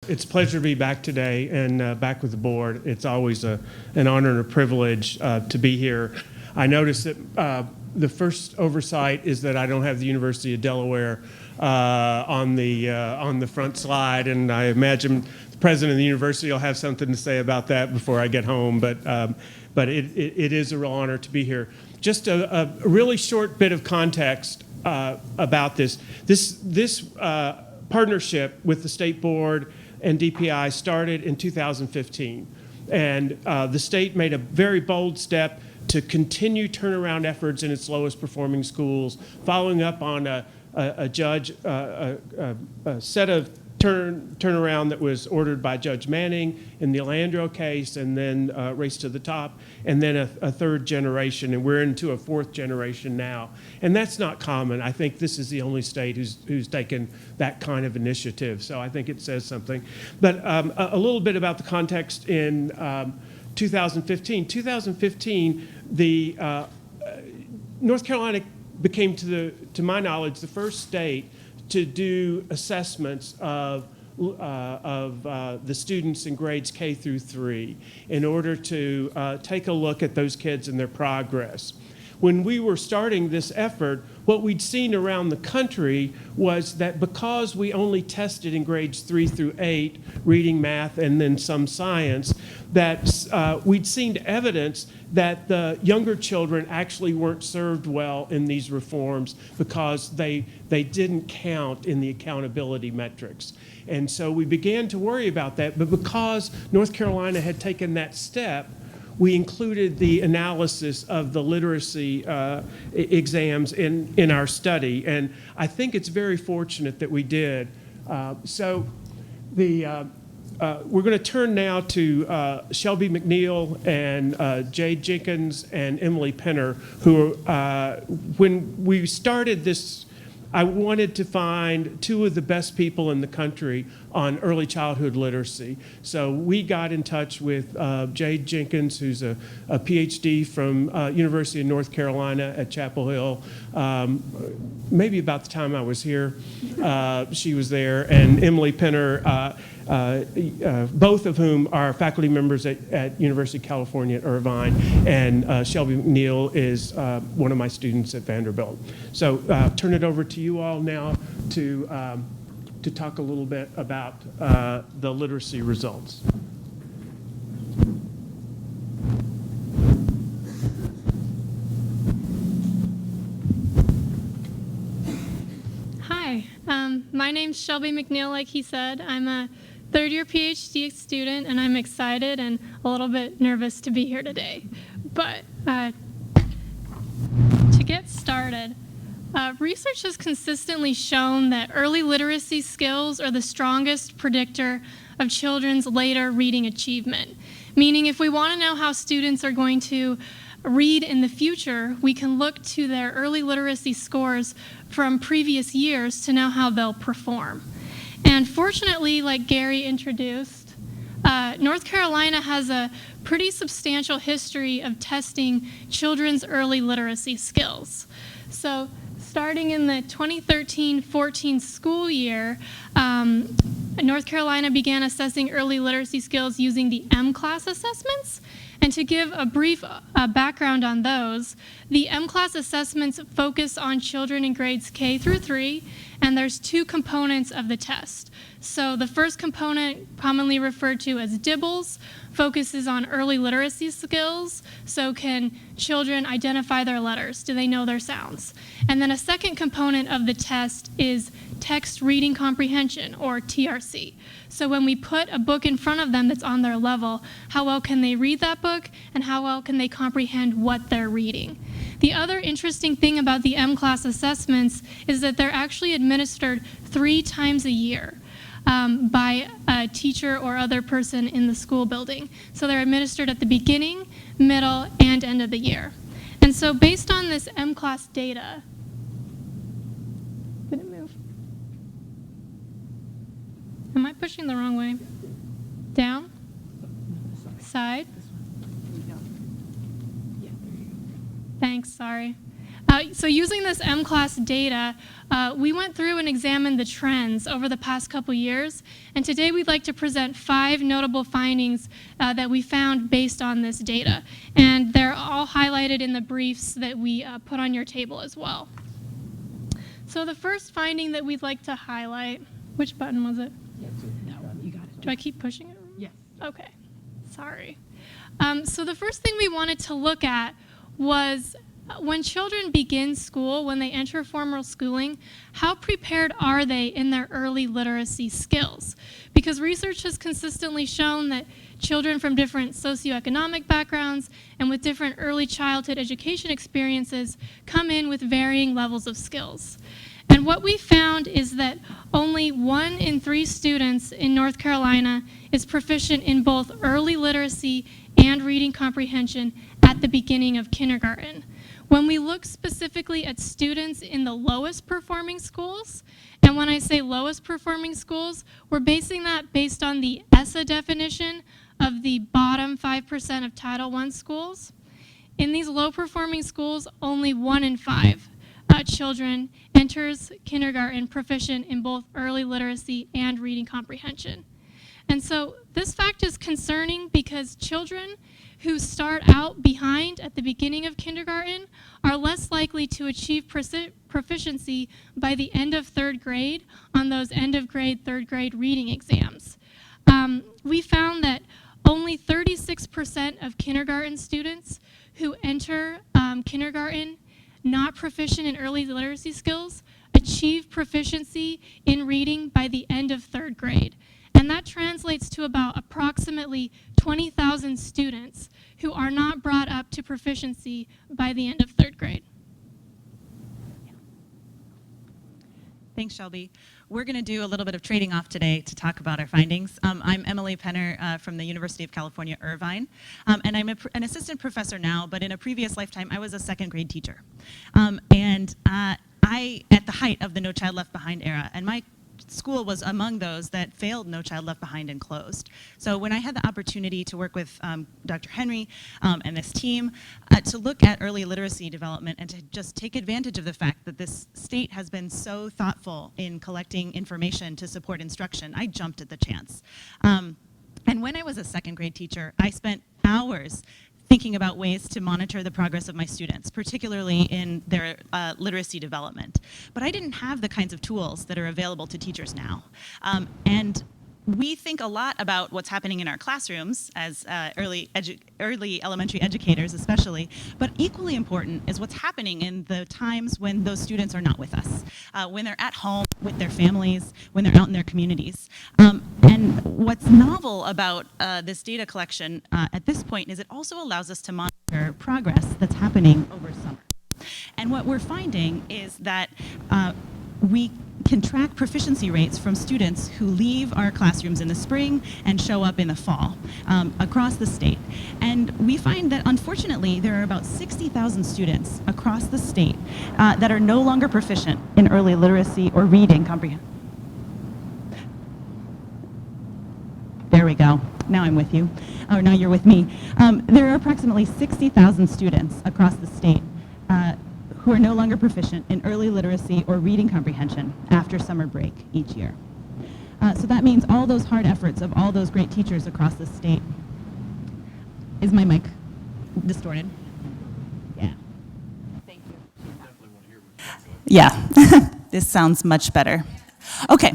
It's a pleasure to be back today and back with the board. It's always an honor and a privilege to be here. I noticed that the first oversight is that I don't have the University of Delaware on the front slide, and I imagine the president of the university will have something to say about that before I get home. But it is a real honor to be here. Just a really short bit of context about this. This partnership with the state board and DPI started in 2015, and the state made a very bold step to continue turnaround efforts in its lowest performing schools, following up on a set of turnaround that was ordered by Judge Manning in the Leandro case, and then Race to the Top, and then a third generation, and we're into a fourth generation now. And that's not common. I think this is the only state who's taken that kind of initiative, so I think it says something. But a little bit about the context in 2015. 2015, the North Carolina became, to my knowledge, the first state to do assessments of the students in grades K through 3 in order to take a look at those kids and their progress. When we were starting this effort, what we'd seen around the country was that because we only tested in grades 3 through 8, reading, math, and then some science, that we'd seen evidence that the younger children actually weren't served well in these reforms because they didn't count in the accountability metrics. And so we began to worry about that, but because North Carolina had taken that step, we included the analysis of the literacy exams in our study, and I think it's very fortunate that we did. We're going to turn now to Shelby Mcneil and Jade Jenkins and Emily Penner, who, when we started this, I wanted to find two of the best people in the country on early childhood literacy. So we got in touch with Jade Jenkins, who's a PhD from University of North Carolina at Chapel Hill. Maybe about the time I was here, she was there, and Emily Penner, both of whom are faculty members at University of California at Irvine, and Shelby Mcneil is one of my students at Vanderbilt. So turn it over to you all now to talk a little bit about the literacy results. Hi, my name's Shelby Mcneil, like he said. I'm a third-year PhD student, and I'm excited and a little bit nervous to be here today. But to get started, research has consistently shown that early literacy skills are the strongest predictor of children's later reading achievement. Meaning, if we want to know how students are going to read in the future, we can look to their early literacy scores from previous years to know how they'll perform. And fortunately, like Gary introduced, North Carolina has a pretty substantial history of testing children's early literacy skills. So starting in the 2013-14 school year, North Carolina began assessing early literacy skills using the mClass assessments. And to give a brief background on those, the mClass assessments focus on children in grades K through 3, and there's two components of the test. So the first component, commonly referred to as DIBELS, focuses on early literacy skills. So can children identify their letters? Do they know their sounds? And then a second component of the test is text reading comprehension, or TRC. So when we put a book in front of them that's on their level, how well can they read that book, and how well can they comprehend what they're reading? The other interesting thing about the mClass assessments is that they're actually administered 3 times a year by a teacher or other person in the school building. So they're administered at the beginning, middle, and end of the year. And so based on this mClass data, did it move? Am I pushing the wrong way? Down? Side? Thanks, sorry. So using this mClass data, we went through and examined the trends over the past couple years, and today we'd like to present 5 notable findings that we found based on this data. And they're all highlighted in the briefs that we put on your table as well. So the first finding that we'd like to highlight, which button was it? No, you got it. Do I keep pushing it? Yes. Okay, sorry. So the first thing we wanted to look at was when children begin school, when they enter formal schooling, how prepared are they in their early literacy skills? Because research has consistently shown that children from different socioeconomic backgrounds and with different early childhood education experiences come in with varying levels of skills. And what we found is that only 1 in 3 students in North Carolina is proficient in both early literacy and reading comprehension at the beginning of kindergarten. When we look specifically at students in the lowest performing schools, and when I say lowest performing schools, we're basing that based on the ESSA definition of the bottom 5% of Title I schools. In these low performing schools, only 1 in 5 children enters kindergarten proficient in both early literacy and reading comprehension. And so this fact is concerning because children who start out behind at the beginning of kindergarten are less likely to achieve proficiency by the end of 3rd grade on those end of grade, 3rd grade reading exams. We found that only 36% of kindergarten students who enter kindergarten not proficient in early literacy skills achieve proficiency in reading by the end of 3rd grade. And that translates to about approximately 20,000 students who are not brought up to proficiency by the end of 3rd grade. Thanks, Shelby. We're going to do a little bit of trading off today to talk about our findings. I'm Emily Penner from the University of California, Irvine, and I'm an assistant professor now, but in a previous lifetime, I was a 2nd grade teacher. I, at the height of the No Child Left Behind era, and my school was among those that failed No Child Left Behind and closed. So when I had the opportunity to work with Dr. Henry and this team to look at early literacy development and to just take advantage of the fact that this state has been so thoughtful in collecting information to support instruction, I jumped at the chance. And when I was a 2nd grade teacher, I spent hours thinking about ways to monitor the progress of my students, particularly in their literacy development. But I didn't have the kinds of tools that are available to teachers now. And we think a lot about what's happening in our classrooms as early elementary educators especially, but equally important is what's happening in the times when those students are not with us, when they're at home with their families, when they're out in their communities. And what's novel about this data collection at this point is it also allows us to monitor progress that's happening over summer. And what we're finding is that we can track proficiency rates from students who leave our classrooms in the spring and show up in the fall across the state. And we find that, unfortunately, there are about 60,000 students across the state that are no longer proficient in early literacy or reading comprehension. There we go. Now I'm with you. Or now you're with me. There are approximately 60,000 students across the state who are no longer proficient in early literacy or reading comprehension after summer break each year. So that means all those hard efforts of all those great teachers across the state. Is my mic distorted? Yeah. Thank you. Yeah, this sounds much better. Okay,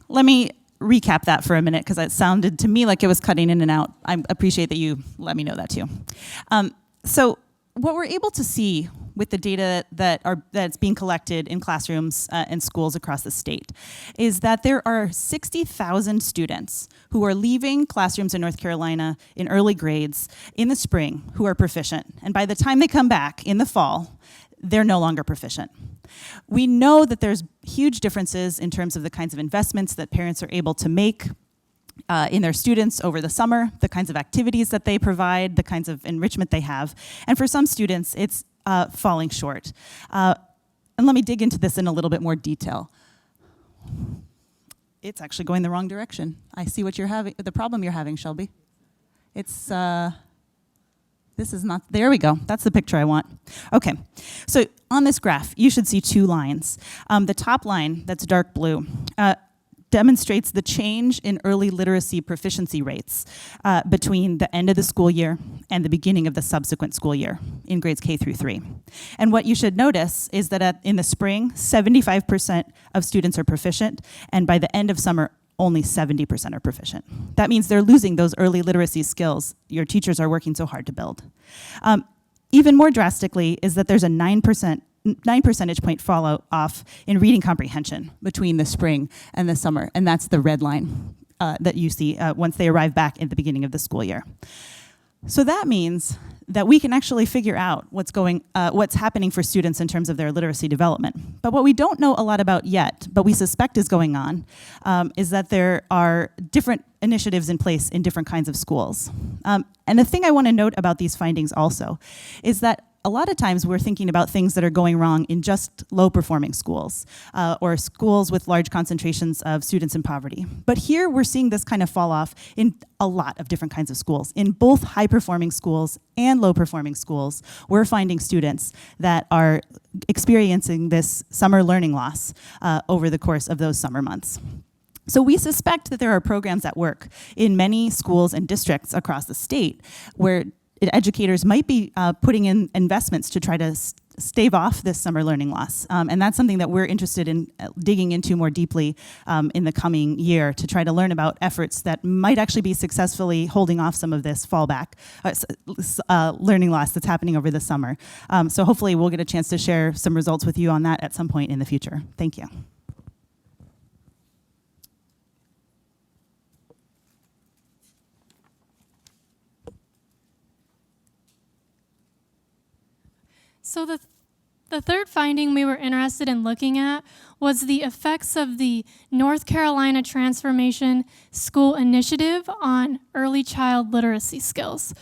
let me recap that for a minute because it sounded to me like it was cutting in and out. I appreciate that you let me know that too. So what we're able to see with the data that's being collected in classrooms and schools across the state is that there are 60,000 students who are leaving classrooms in North Carolina in early grades in the spring who are proficient. And by the time they come back in the fall, they're no longer proficient. We know that there's huge differences in terms of the kinds of investments that parents are able to make in their students over the summer, the kinds of activities that they provide, the kinds of enrichment they have. And for some students, it's falling short. And let me dig into this in a little bit more detail. It's actually going the wrong direction. I see what you're having, the problem you're having, Shelby. It's, This is not, there we go. That's the picture I want. Okay, so on this graph, you should see two lines. The top line, that's dark blue, demonstrates the change in early literacy proficiency rates between the end of the school year and the beginning of the subsequent school year in grades K through 3. And what you should notice is that in the spring, 75% of students are proficient, and by the end of summer, only 70% are proficient. That means they're losing those early literacy skills your teachers are working so hard to build. Even more drastically is that there's a 9 percentage point fall off in reading comprehension between the spring and the summer, and that's the red line that you see once they arrive back at the beginning of the school year. So that means that we can actually figure out what's happening for students in terms of their literacy development. But what we don't know a lot about yet, but we suspect is going on, is that there are different initiatives in place in different kinds of schools. And the thing I want to note about these findings also is that a lot of times we're thinking about things that are going wrong in just low-performing schools or schools with large concentrations of students in poverty. But here we're seeing this kind of fall off in a lot of different kinds of schools. In both high-performing schools and low-performing schools, we're finding students that are experiencing this summer learning loss over the course of those summer months. So we suspect that there are programs at work in many schools and districts across the state where educators might be putting in investments to try to stave off this summer learning loss. And that's something that we're interested in digging into more deeply in the coming year to try to learn about efforts that might actually be successfully holding off some of this fallback learning loss that's happening over the summer. So hopefully we'll get a chance to share some results with you on that at some point in the future. Thank you. So the third finding we were interested in looking at was the effects of the North Carolina Transformation School Initiative on early child literacy skills.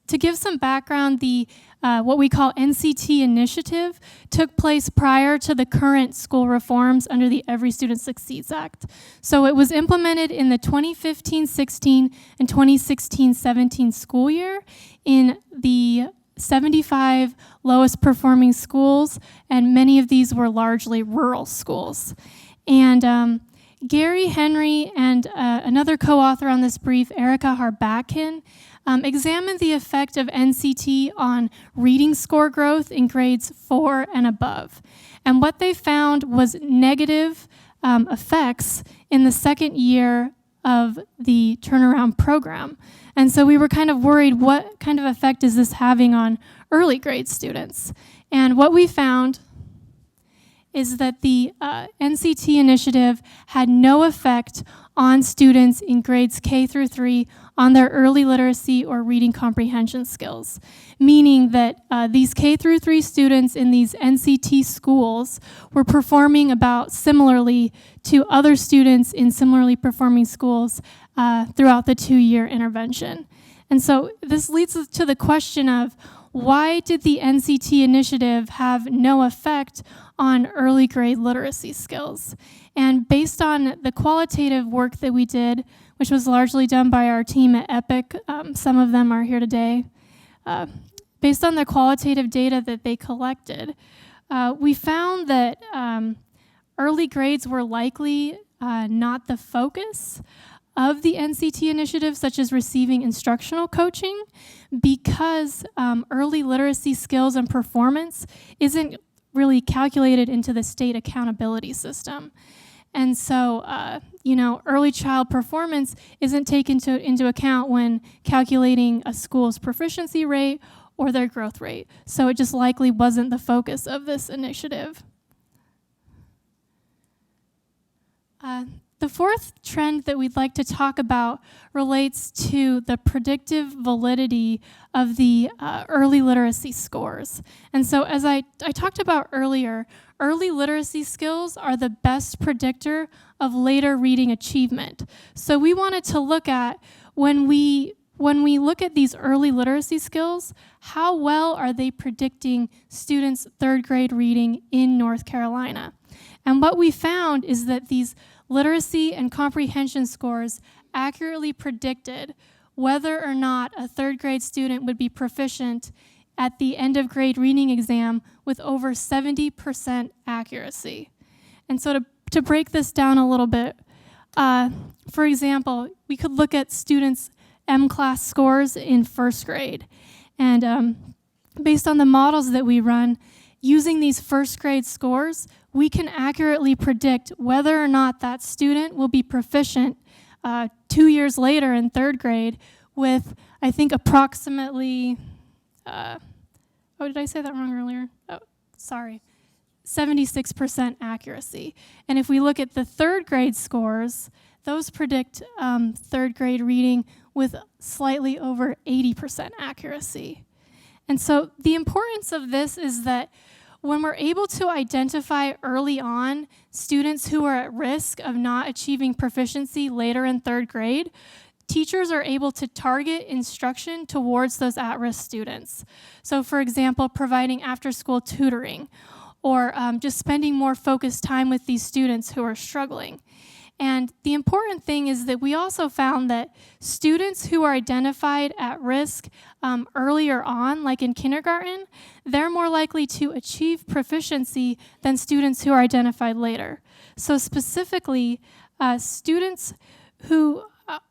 To give some background, the what we call NCT initiative took place prior to the current school reforms under the Every Student Succeeds Act. So it was implemented in the 2015-16 and 2016-17 school year in the 75 lowest performing schools, and many of these were largely rural schools. And Gary Henry and another co-author on this brief, Erica Harbakin, examined the effect of NCT on reading score growth in grades 4 and above. And what they found was negative effects in the second year of the turnaround program. And so we were kind of worried, what kind of effect is this having on early grade students? And what we found is that the NCT initiative had no effect on students in grades K through 3 on their early literacy or reading comprehension skills, meaning that these K through 3 students in these NCT schools were performing about similarly to other students in similarly performing schools throughout the 2-year intervention. And so this leads us to the question of, why did the NCT initiative have no effect on early grade literacy skills? And based on the qualitative work that we did, which was largely done by our team at EPIC, some of them are here today, based on the qualitative data that they collected, we found that early grades were likely not the focus of the NCT initiative, such as receiving instructional coaching, because early literacy skills and performance isn't really calculated into the state accountability system. And so, early child performance isn't taken into account when calculating a school's proficiency rate or their growth rate. So it just likely wasn't the focus of this initiative. The fourth trend that we'd like to talk about relates to the predictive validity of the early literacy scores. And so as I talked about earlier, early literacy skills are the best predictor of later reading achievement. So we wanted to look at, when we look at these early literacy skills, how well are they predicting students' third grade reading in North Carolina? And what we found is that these literacy and comprehension scores accurately predicted whether or not a third grade student would be proficient at the end of grade reading exam with over 70% accuracy. And so to break this down a little bit, for example, we could look at students' mClass scores in first grade. And based on the models that we run, using these first grade scores, we can accurately predict whether or not that student will be proficient 2 years later in third grade with, I think, approximately, did I say that wrong earlier? Oh, sorry. 76% accuracy. And if we look at the third grade scores, those predict third grade reading with slightly over 80% accuracy. And so the importance of this is that when we're able to identify early on students who are at risk of not achieving proficiency later in third grade, teachers are able to target instruction towards those at-risk students. So for example, providing after-school tutoring, or just spending more focused time with these students who are struggling. And the important thing is that we also found that students who are identified at risk earlier on, like in kindergarten, they're more likely to achieve proficiency than students who are identified later. So specifically, students who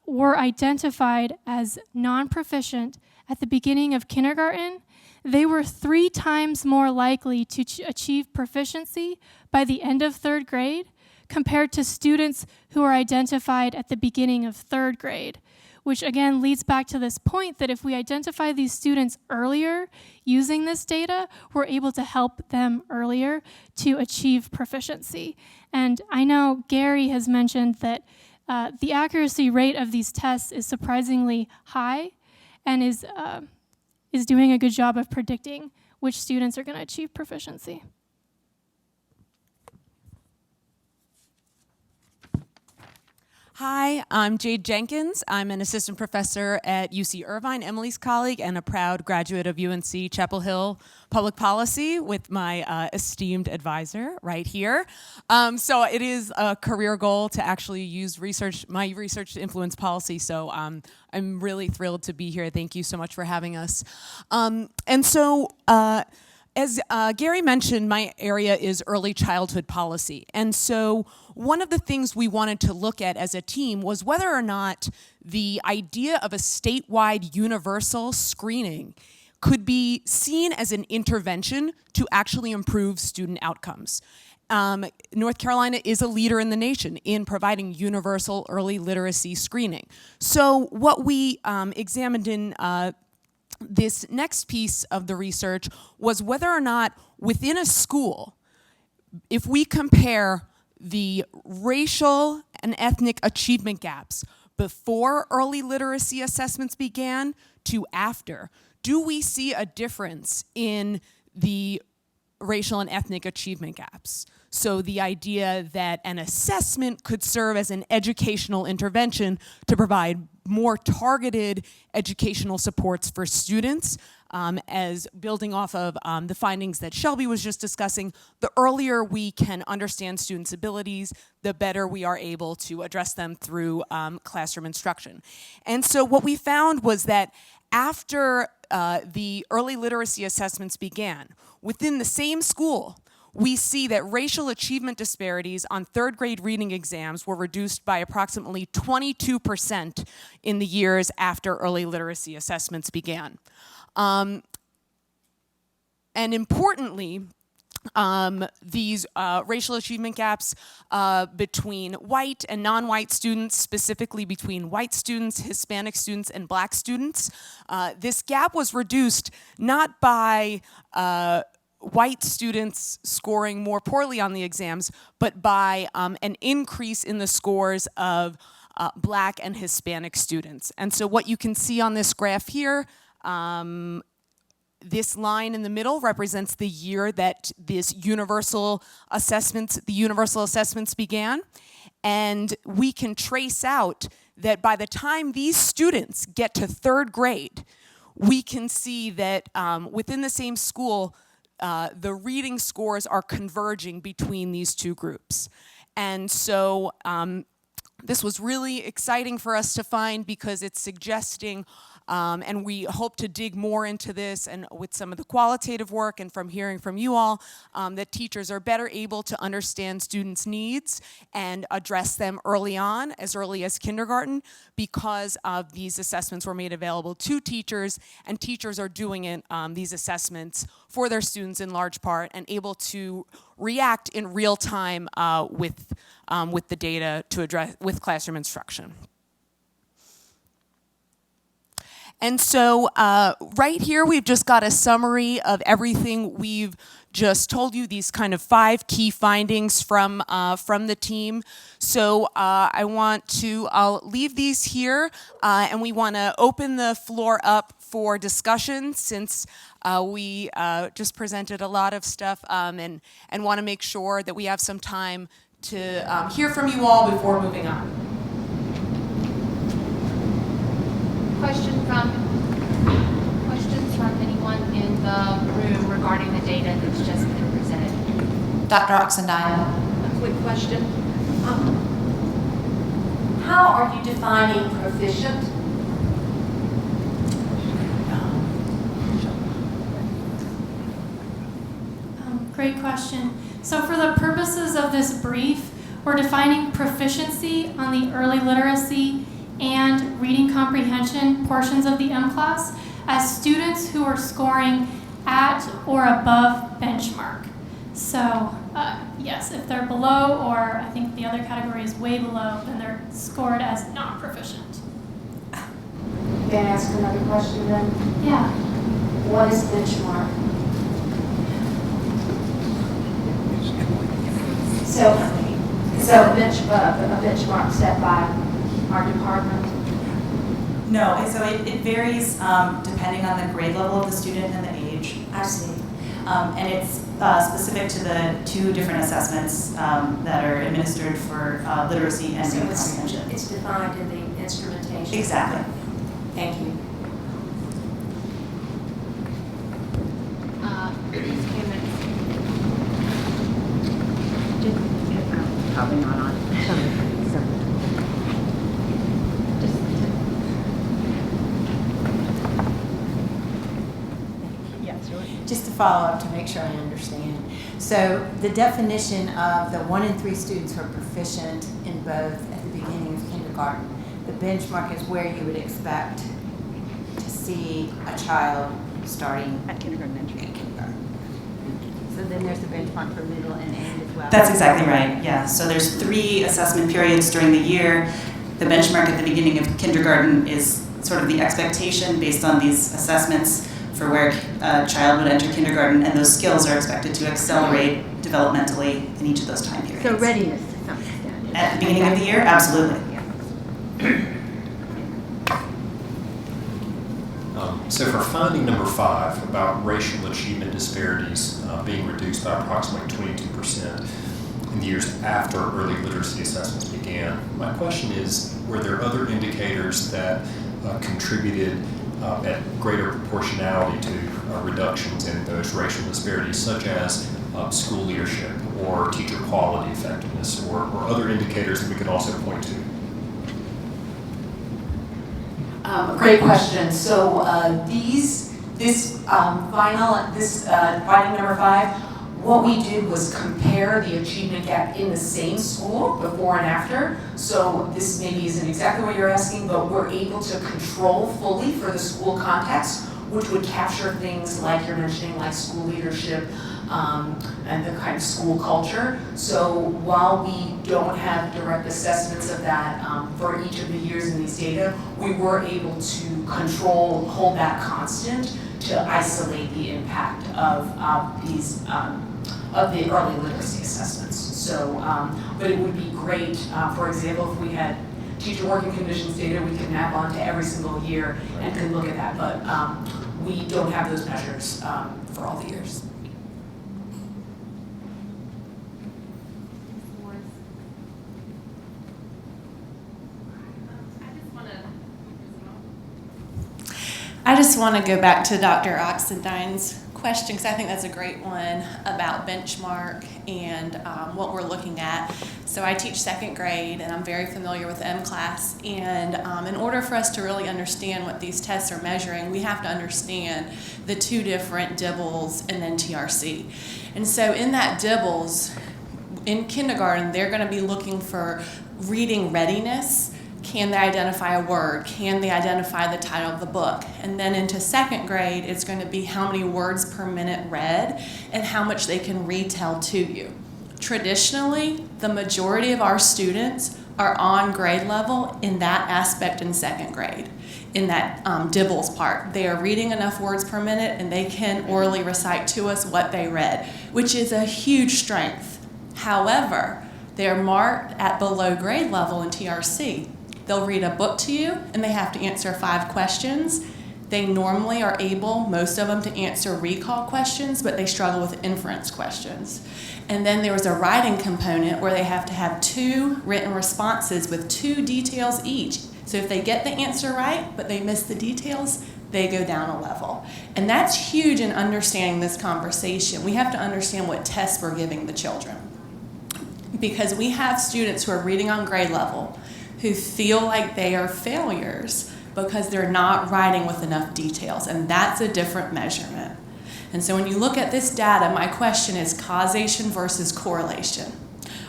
were identified as non-proficient at the beginning of kindergarten, they were 3 times more likely to achieve proficiency by the end of third grade compared to students who are identified at the beginning of third grade, which again leads back to this point that if we identify these students earlier using this data, we're able to help them earlier to achieve proficiency. And I know Gary has mentioned that the accuracy rate of these tests is surprisingly high and is doing a good job of predicting which students are going to achieve proficiency. Hi, I'm Jade Jenkins. I'm an assistant professor at UC Irvine, Emily's colleague, and a proud graduate of UNC Chapel Hill Public Policy with my esteemed advisor right here. So it is a career goal to actually use my research to influence policy, so I'm really thrilled to be here. Thank you so much for having us. As Gary mentioned, my area is early childhood policy. And so one of the things we wanted to look at as a team was whether or not the idea of a statewide universal screening could be seen as an intervention to actually improve student outcomes. North Carolina is a leader in the nation in providing universal early literacy screening. So what we examined in this next piece of the research was whether or not within a school, if we compare the racial and ethnic achievement gaps before early literacy assessments began to after, do we see a difference in the racial and ethnic achievement gaps? So the idea that an assessment could serve as an educational intervention to provide more targeted educational supports for students, as building off of the findings that Shelby was just discussing, the earlier we can understand students' abilities, the better we are able to address them through classroom instruction. And so what we found was that after the early literacy assessments began, within the same school, we see that racial achievement disparities on third grade reading exams were reduced by approximately 22% in the years after early literacy assessments began. And importantly, these racial achievement gaps between white and non-white students, specifically between white students, Hispanic students, and black students, this gap was reduced not by white students scoring more poorly on the exams, but by an increase in the scores of black and Hispanic students. And so what you can see on this graph here, this line in the middle represents the year that the universal assessments began. And we can trace out that by the time these students get to third grade, we can see that within the same school, the reading scores are converging between these two groups. And so This was really exciting for us to find because it's suggesting, and we hope to dig more into this and with some of the qualitative work and from hearing from you all, that teachers are better able to understand students' needs and address them early on, as early as kindergarten, because of these assessments were made available to teachers, and teachers are doing these assessments for their students in large part and able to react in real time with the data to address with classroom instruction. And so right here, we've just got a summary of everything we've just told you, these kind of 5 key findings from the team. So I'll leave these here, and we want to open the floor up for discussion since we just presented a lot of stuff and want to make sure that we have some time to hear from you all before moving on. Questions from anyone in the room regarding the data that's just been presented? Dr. Oxendine. A quick question. How are you defining proficient? Great question. So for the purposes of this brief, we're defining proficiency on the early literacy and reading comprehension portions of the mClass as students who are scoring at or above benchmark. So yes, if they're below, or I think the other category is way below, then they're scored as not proficient. Can I ask another question then? Yeah. What is benchmark? So a benchmark set by our department? No, so it varies depending on the grade level of the student and the age. I see. And it's specific to the 2 different assessments that are administered for literacy and reading comprehension. It's defined in the instrumentation. Exactly. Thank you. Probably not on. Just to follow up to make sure I understand. So the definition of the 1 in 3 students who are proficient in both at the beginning of kindergarten, the benchmark is where you would expect to see a child starting At kindergarten entry. in kindergarten. So then there's a benchmark for middle and end as well. That's exactly right, yeah. So there's 3 assessment periods during the year. The benchmark at the beginning of kindergarten is sort of the expectation based on these assessments for where a child would enter kindergarten, and those skills are expected to accelerate developmentally in each of those time periods. So readiness to some extent. At the beginning of the year, absolutely. So for finding number 5 about racial achievement disparities being reduced by approximately 22% in the years after early literacy assessments began, my question is, were there other indicators that contributed at greater proportionality to reductions in those racial disparities, such as school leadership or teacher quality effectiveness, or other indicators that we could also point to? Great question. So finding number 5, what we did was compare the achievement gap in the same school before and after. So this maybe isn't exactly what you're asking, but we're able to control fully for the school context, which would capture things like you're mentioning, like school leadership and the kind of school culture. So while we don't have direct assessments of that for each of the years in these data, we were able to hold that constant to isolate the impact of the early literacy assessments. So, but it would be great, for example, if we had teacher working conditions data, we could map onto every single year and could look at that, but we don't have those measures for all the years. I just want to go back to Dr. Oxendine's question, because I think that's a great one about benchmark and what we're looking at. So I teach second grade, and I'm very familiar with mClass. And in order for us to really understand what these tests are measuring, we have to understand the two different DIBELS and then TRC. And so in that DIBELS, in kindergarten, they're going to be looking for reading readiness. Can they identify a word? Can they identify the title of the book? And then into second grade, it's going to be how many words per minute read and how much they can retell to you. Traditionally, the majority of our students are on grade level in that aspect in second grade, in that DIBELS part. They are reading enough words per minute and they can orally recite to us what they read, which is a huge strength. However, they're marked at below grade level in TRC. They'll read a book to you, and they have to answer 5 questions. They normally are able, most of them, to answer recall questions, but they struggle with inference questions. And then there was a writing component where they have to have 2 written responses with 2 details each. So if they get the answer right, but they miss the details, they go down a level. And that's huge in understanding this conversation. We have to understand what tests we're giving the children. Because we have students who are reading on grade level who feel like they are failures because they're not writing with enough details, and that's a different measurement. And so when you look at this data, my question is causation versus correlation.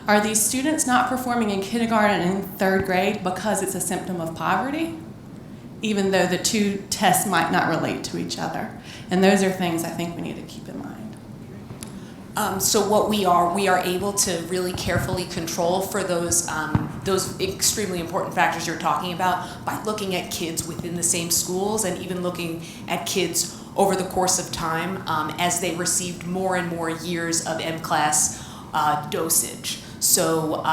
Are these students not performing in kindergarten and in third grade because it's a symptom of poverty, even though the two tests might not relate to each other? And those are things I think we need to keep in mind. So what we are able to really carefully control for those extremely important factors you're talking about by looking at kids within the same schools and even looking at kids over the course of time as they received more and more years of mClass dosage. So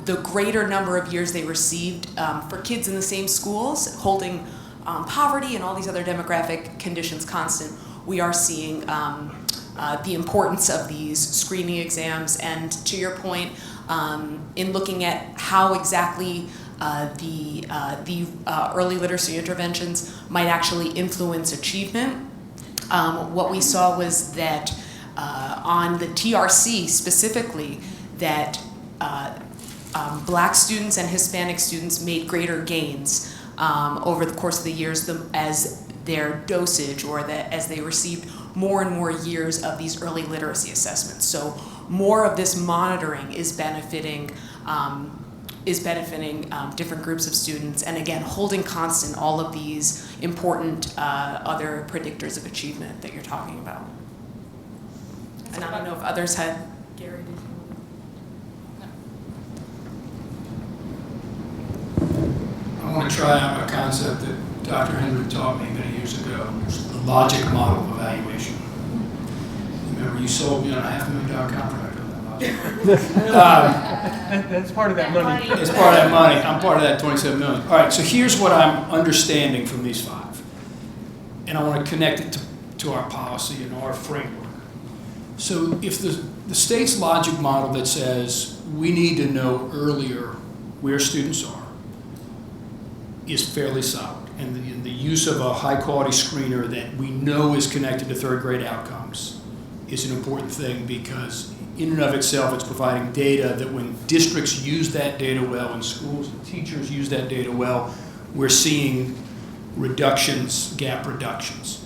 the greater number of years they received for kids in the same schools, holding poverty and all these other demographic conditions constant, we are seeing the importance of these screening exams. And to your point, in looking at how exactly the early literacy interventions might actually influence achievement, what we saw was that on the TRC specifically, that Black students and Hispanic students made greater gains over the course of the years as their dosage, or that as they received more and more years of these early literacy assessments. So more of this monitoring is benefiting different groups of students, and again, holding constant all of these important other predictors of achievement that you're talking about. And I don't know if others had, Gary, did you? I want to try out a concept that Dr. Henry taught me many years ago, the logic model of evaluation. Remember, you sold me on a $500,000 contract on that logic model. That's part of that money. It's part of that money. I'm part of that $27 million. All right, so here's what I'm understanding from these 5. And I want to connect it to our policy and our framework. So if the state's logic model that says we need to know earlier where students are is fairly solid, and the use of a high-quality screener that we know is connected to third-grade outcomes is an important thing, because in and of itself it's providing data that when districts use that data well and schools and teachers use that data well, we're seeing reductions, gap reductions.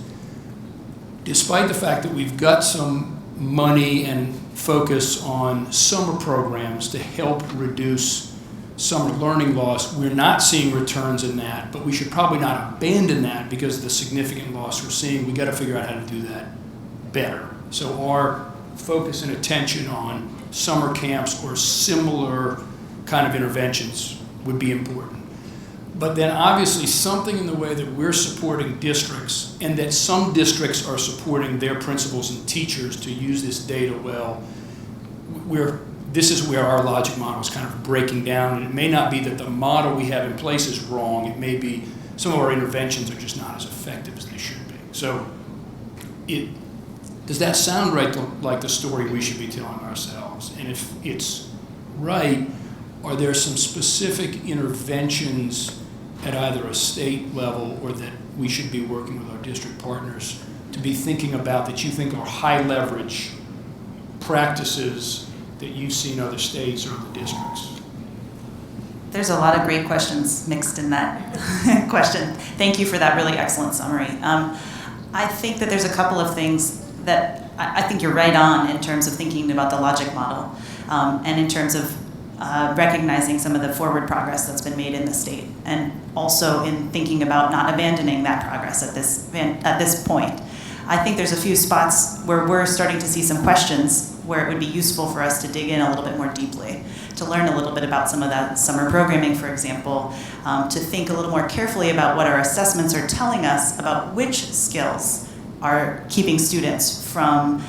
Despite the fact that we've got some money and focus on summer programs to help reduce summer learning loss, we're not seeing returns in that, but we should probably not abandon that because of the significant loss we're seeing. We got to figure out how to do that better. So our focus and attention on summer camps or similar kind of interventions would be important. But then obviously something in the way that we're supporting districts, and that some districts are supporting their principals and teachers to use this data well, this is where our logic model is kind of breaking down. And it may not be that the model we have in place is wrong. It may be some of our interventions are just not as effective as they should be. So does that sound right like the story we should be telling ourselves? And if it's right, are there some specific interventions at either a state level or that we should be working with our district partners to be thinking about that you think are high leverage practices that you see in other states or other districts? There's a lot of great questions mixed in that question. Thank you for that really excellent summary. I think that there's a couple of things that I think you're right on in terms of thinking about the logic model, and in terms of recognizing some of the forward progress that's been made in the state, and also in thinking about not abandoning that progress at this point. I think there's a few spots where we're starting to see some questions where it would be useful for us to dig in a little bit more deeply, to learn a little bit about some of that summer programming, for example, to think a little more carefully about what our assessments are telling us about which skills are keeping students from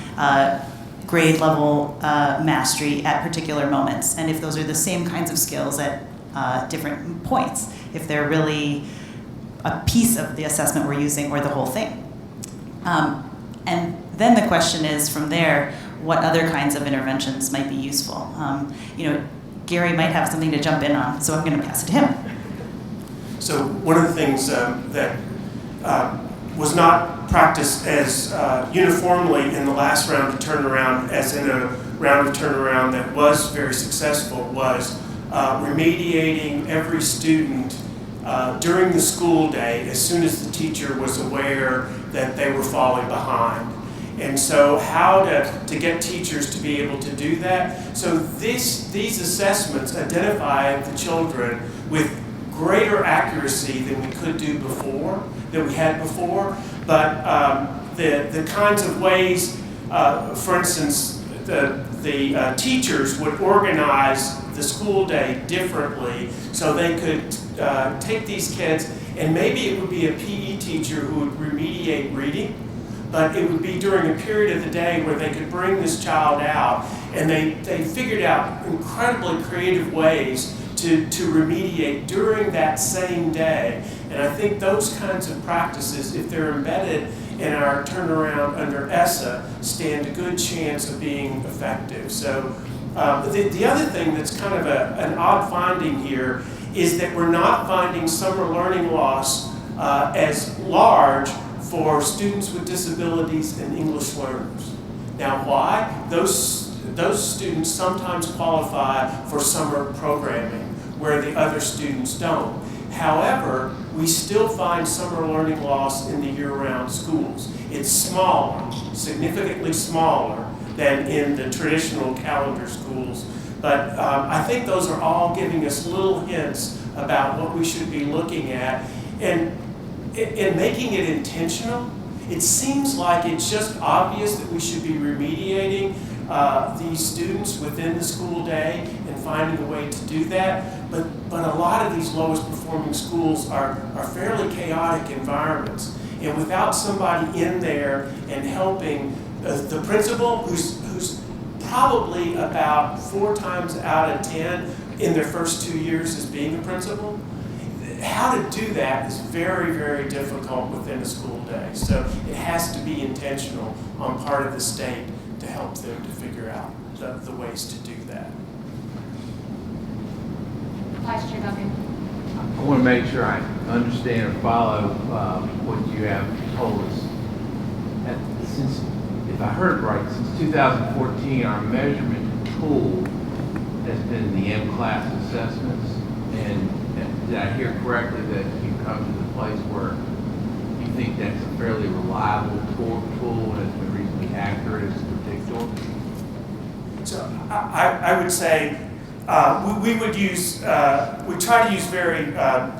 grade level mastery at particular moments, and if those are the same kinds of skills at different points, if they're really a piece of the assessment we're using or the whole thing. And then the question is, from there, what other kinds of interventions might be useful? Gary might have something to jump in on, so I'm going to pass it to him. So one of the things that was not practiced as uniformly in the last round of turnaround as in a round of turnaround that was very successful was remediating every student during the school day as soon as the teacher was aware that they were falling behind. And so how to get teachers to be able to do that. So these assessments identify the children with greater accuracy than we could do before, than we had before. But the kinds of ways, for instance, the teachers would organize the school day differently so they could take these kids, and maybe it would be a PE teacher who would remediate reading, but it would be during a period of the day where they could bring this child out, and they figured out incredibly creative ways to remediate during that same day. And I think those kinds of practices, if they're embedded in our turnaround under ESSA, stand a good chance of being effective. So the other thing that's kind of an odd finding here is that we're not finding summer learning loss as large for students with disabilities and English learners. Now, why? Those students sometimes qualify for summer programming where the other students don't. However, we still find summer learning loss in the year-round schools. It's smaller, significantly smaller than in the traditional calendar schools. But I think those are all giving us little hints about what we should be looking at. And in making it intentional, it seems like it's just obvious that we should be remediating these students within the school day and finding a way to do that. But a lot of these lowest performing schools are fairly chaotic environments. And without somebody in there and helping the principal, who's probably about 4 times out of 10 in their first 2 years as being a principal, how to do that is very, very difficult within a school day. So it has to be intentional on part of the state to help them to figure out the ways to do that. Vice Chair Duncan. I want to make sure I understand or follow what you have told us. Since, if I heard it right, since 2014, our measurement tool has been the mClass assessments. And did I hear correctly that you've come to the place where you think that's a fairly reliable tool and has been reasonably accurate as a predictor? So I would say we would use, we try to use very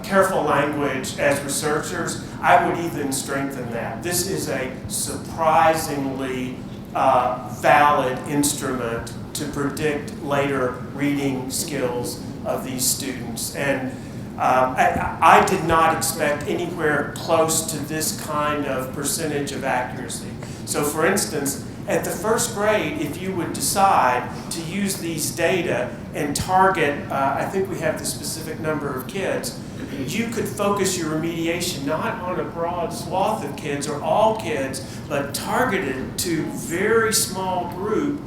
careful language as researchers. I would even strengthen that. This is a surprisingly valid instrument to predict later reading skills of these students. And I did not expect anywhere close to this kind of percentage of accuracy. So for instance, at the first grade, if you would decide to use these data and target, I think we have the specific number of kids, you could focus your remediation not on a broad swath of kids or all kids, but targeted to very small group,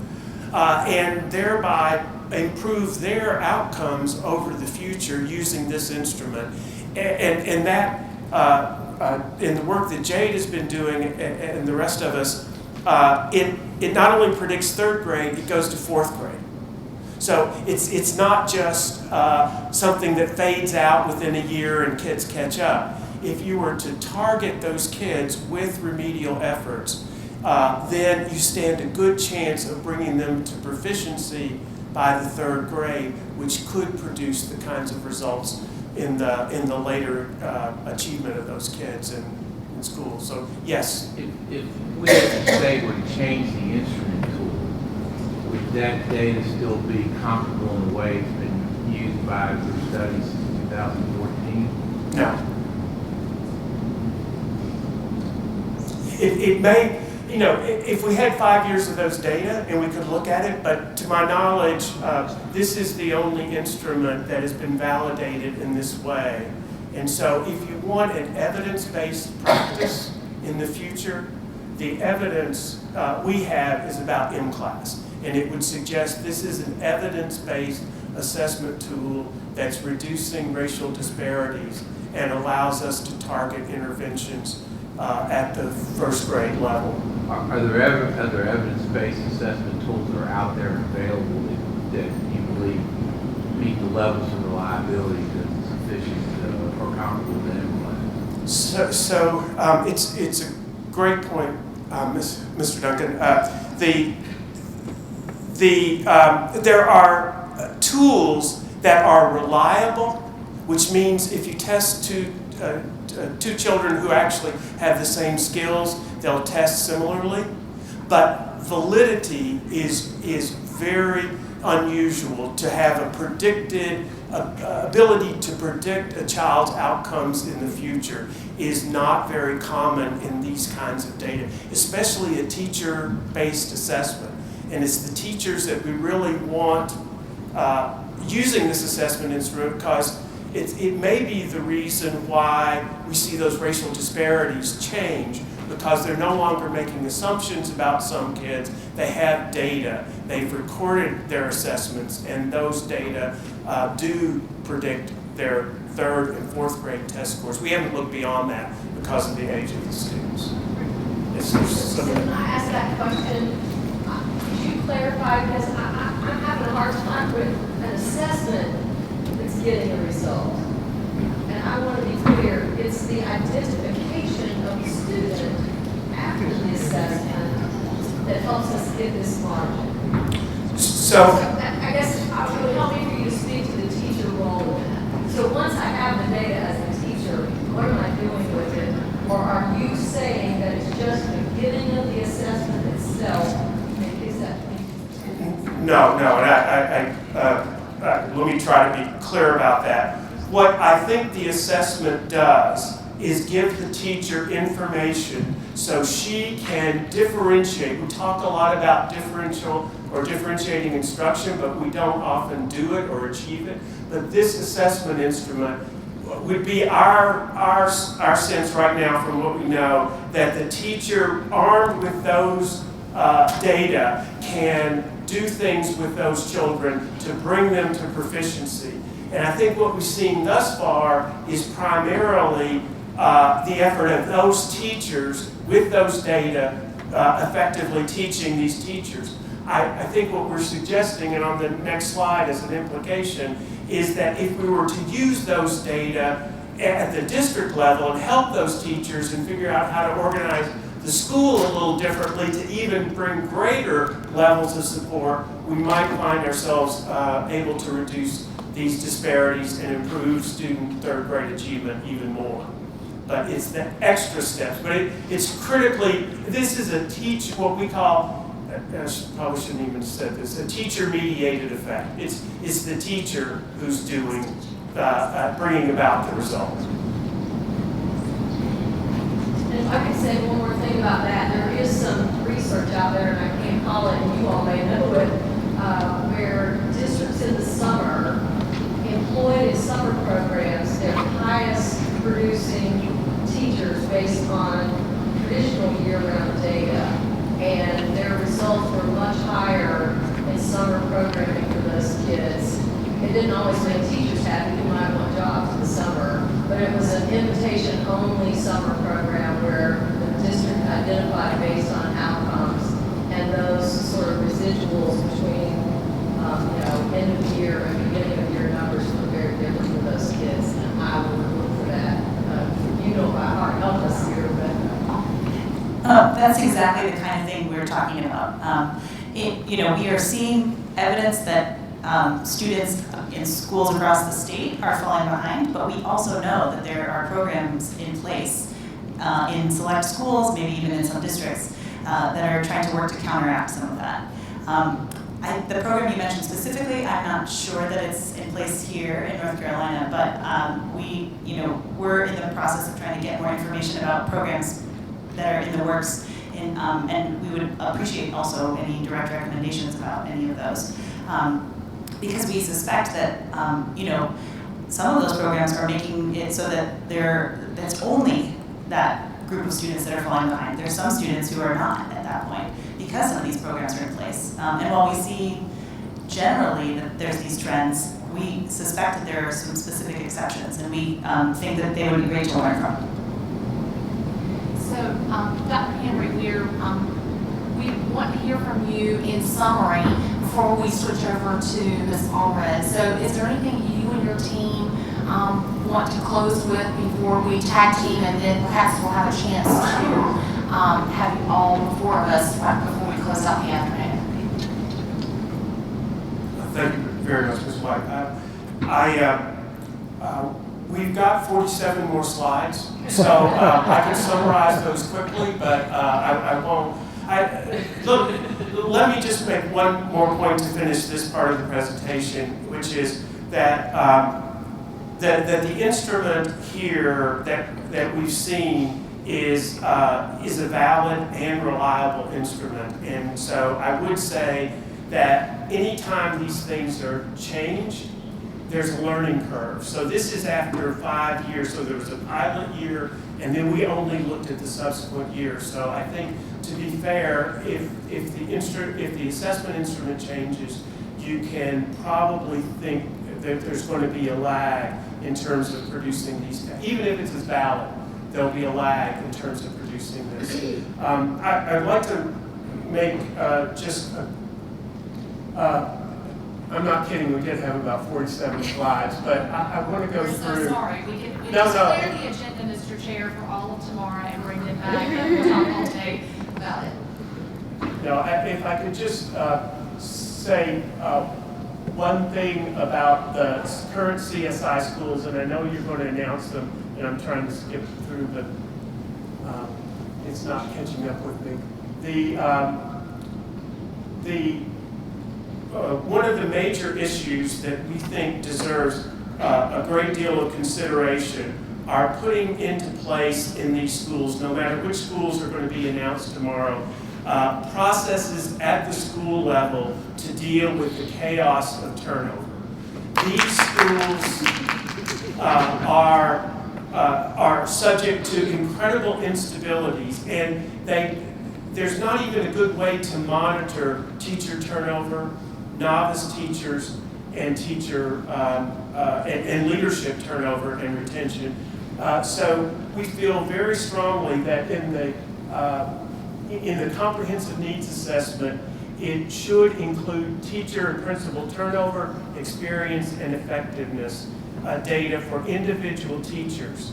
and thereby improve their outcomes over the future using this instrument. And that in the work that Jade has been doing and the rest of us, it not only predicts third grade, it goes to fourth grade. So it's not just something that fades out within a year and kids catch up. If you were to target those kids with remedial efforts, then you stand a good chance of bringing them to proficiency by the third grade, which could produce the kinds of results in the later achievement of those kids in school. So yes. If we as a state were to change the instrument tool, would that data still be comparable in the way it's been used by your studies since 2014? No. It may, if we had 5 years of those data and we could look at it, but to my knowledge, this is the only instrument that has been validated in this way. And so if you want an evidence-based practice in the future, the evidence we have is about mClass. And it would suggest this is an evidence-based assessment tool that's reducing racial disparities and allows us to target interventions at the first grade level. Are there other evidence-based assessment tools that are out there and available that you believe meet the levels of reliability that's sufficient or comparable to mClass? So it's a great point, Mr. Duncan. There are tools that are reliable, which means if you test two children who actually have the same skills, they'll test similarly. But validity is very unusual to have a predicted ability to predict a child's outcomes in the future is not very common in these kinds of data, especially a teacher-based assessment. And it's the teachers that we really want using this assessment instrument, because it may be the reason why we see those racial disparities change, because they're no longer making assumptions about some kids. They have data. They've recorded their assessments, and those data do predict their third and fourth grade test scores. We haven't looked beyond that because of the age of the students. Can I ask that question? Could you clarify, because I'm having a hard time with an assessment that's getting a result. And I want to be clear, it's the identification of the student after the assessment that helps us get this margin. So I guess it would help me for you to speak to the teacher role in that. So once I have the data as a teacher, what am I doing with it? Or are you saying that it's just the beginning of the assessment itself? Is that No, and let me try to be clear about that. What I think the assessment does is give the teacher information so she can differentiate. We talk a lot about differentiating instruction, but we don't often do it or achieve it. But this assessment instrument would be our sense right now from what we know, that the teacher armed with those data can do things with those children to bring them to proficiency. And I think what we've seen thus far is primarily the effort of those teachers with those data effectively teaching these teachers. I think what we're suggesting, and on the next slide as an implication, is that if we were to use those data at the district level and help those teachers and figure out how to organize the school a little differently to even bring greater levels of support, we might find ourselves able to reduce these disparities and improve student third grade achievement even more. But it's the extra steps. But it's critically, this is what we call, I probably shouldn't even have said this, a teacher-mediated effect. It's the teacher who's doing, bringing about the result. And if I could say one more thing about that, there is some research out there, and I can't call it, and you all may know it, where districts in the summer employed in summer programs their highest producing teachers based on traditional year-round data, and their results were much higher in summer programming for those kids. It didn't always make teachers happy who might want jobs in the summer, but it was an invitation-only summer program where the district identified based on outcomes, and those sort of residuals between, end of year and beginning of year numbers were very different for those kids, and I would look for that. You know by heart, help us here, but. That's exactly the kind of thing we're talking about. We are seeing evidence that students in schools across the state are falling behind, but we also know that there are programs in place in select schools, maybe even in some districts, that are trying to work to counteract some of that. The program you mentioned specifically, I'm not sure that it's in place here in North Carolina, but we're in the process of trying to get more information about programs that are in the works, and we would appreciate also any direct recommendations about any of those. Because we suspect that, some of those programs are making it so that that's only that group of students that are falling behind. There's some students who are not at that point because some of these programs are in place. And while we see generally that there's these trends, we suspect that there are some specific exceptions, and we think that they would be great to learn from. So, Dr. Henry, we want to hear from you in summary before we switch over to Ms. Allred. So is there anything you and your team want to close with before we tag team, and then perhaps we'll have a chance to have you all, four of us, right before we close out the afternoon? Thank you very much, Ms. White. We've got 47 more slides, so I can summarize those quickly, but I won't. Let me just make one more point to finish this part of the presentation, which is that that the instrument here that we've seen is a valid and reliable instrument, and so I would say that anytime these things are changed, there's a learning curve. So this is after 5 years, so there was a pilot year, and then we only looked at the subsequent years. So I think, to be fair, if the assessment instrument changes, you can probably think that there's going to be a lag in terms of producing these. Even if it's as valid, there'll be a lag in terms of producing this. I'd like to make I'm not kidding, we did have about 47 slides, but I want to go through. We're so sorry. We can clear the agenda, Mr. Chair, for all of tomorrow and bring it back and we'll talk all day about it. No, if I could just say one thing about the current CSI schools, and I know you're going to announce them, and I'm trying to skip through, but it's not catching up with me. One of the major issues that we think deserves a great deal of consideration are putting into place in these schools, no matter which schools are going to be announced tomorrow, processes at the school level to deal with the chaos of turnover. These schools are subject to incredible instabilities, and there's not even a good way to monitor teacher turnover, novice teachers, and and leadership turnover and retention. So we feel very strongly that in the comprehensive needs assessment, it should include teacher and principal turnover, experience, and effectiveness data for individual teachers.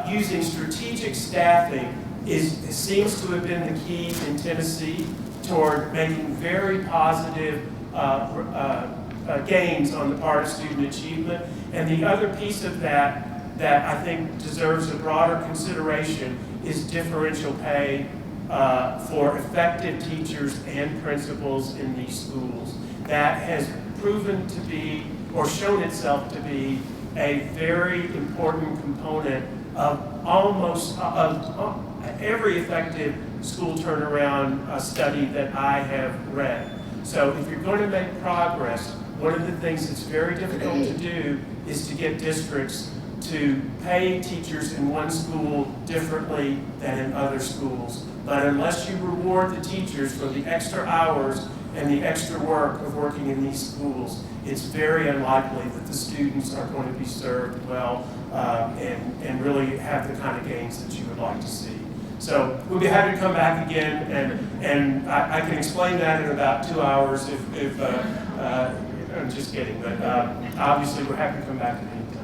Using strategic staffing seems to have been the key in Tennessee toward making very positive gains on the part of student achievement. And the other piece of that I think deserves a broader consideration is differential pay for effective teachers and principals in these schools. That has proven to be, or shown itself to be, a very important component of every effective school turnaround study that I have read. So if you're going to make progress, one of the things that's very difficult to do is to get districts to pay teachers in one school differently than in other schools. But unless you reward the teachers for the extra hours and the extra work of working in these schools, it's very unlikely that the students are going to be served well and really have the kind of gains that you would like to see. So we'll be happy to come back again, and I can explain that in about 2 hours if I'm just kidding, but obviously we're happy to come back at any time.